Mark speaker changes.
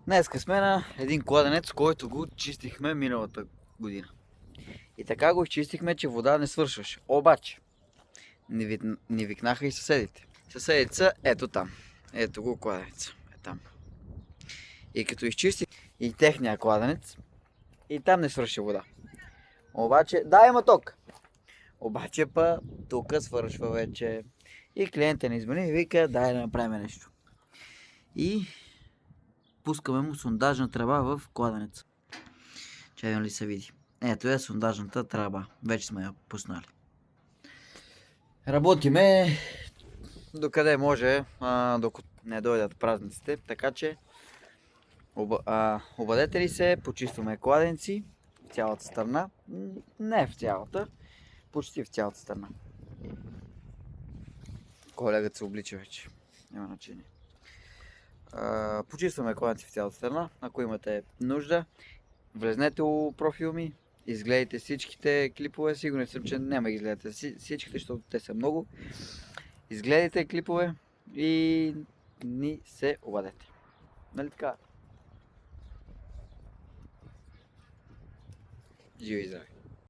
Speaker 1: Днеска сме на един кладенец, който го чистихме миналата година. И така го изчистихме, че вода не свършваше. Обаче, ни викнаха и съседите. Съседите са ето там. Ето го кладенец. Е там. И като изчистих и техния кладенец, и там не свърши вода. Обаче, да, има ток. Обаче тук свършва вече. И клиентът ни извъни и вика, дай да направим нещо. И пускаме му сондажна тръба в кладенеца. Чайно ли се види? Ето е сондажната тръба. Вече сме я пуснали. Работиме докъде може, докато не дойдат празниците, така че обадете ли се, почистваме кладенци в цялата страна. Не в цялата, почти в цялата страна. Колегата се облича вече, няма значение. Почистваме кладенци в цялата страна. Ако имате нужда, влезнете у профил ми, изгледайте всичките клипове. Сигурен съм, че няма ги изгледате всичките, защото те са много. Изгледайте клипове и ни се обадете. Нали така? Живи и здрави!